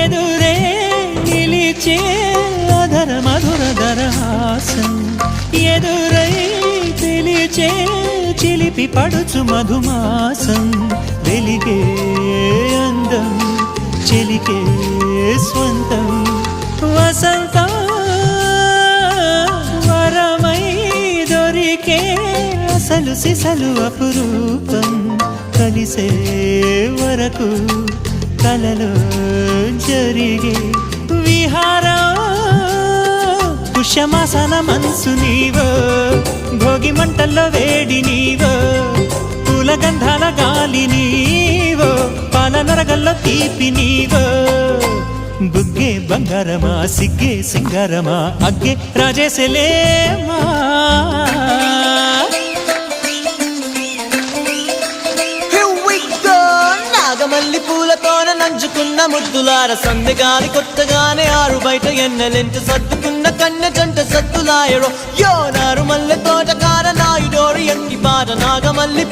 ఎదురే నిలిచే అధర మధుర దరహాసం ఎదురై పిలిచే చిలిపి పడుచు మధుమాసం వెలిగే అందం చెలికే స్వంతం వసంతం వరమై దొరికే అసలు సిసలు అపురూపం కలిసే వరకు కలలో జరిగే విహారం పుష్యమాసన మనసు నీవో భోగి మంటల్లో వేడి నీవో పూల గంధాల గాలి నీవో పాల నరగల్లో తీపి నీవో బుగ్గే బంగారమా సిగ్గే సింగారమా అగ్గే రాజేసలేమా నాగమల్లి పూలతోన నంచుకున్న ముద్దులార సందెగాని కొత్తగానే ఆరు బయట ఎన్నెలెంట సర్దుకున్న కన్నె జంట సత్తులాయరో యో నారు మల్లె తోటకార నాయుడోరు ఎంటి పాట నాగమల్లి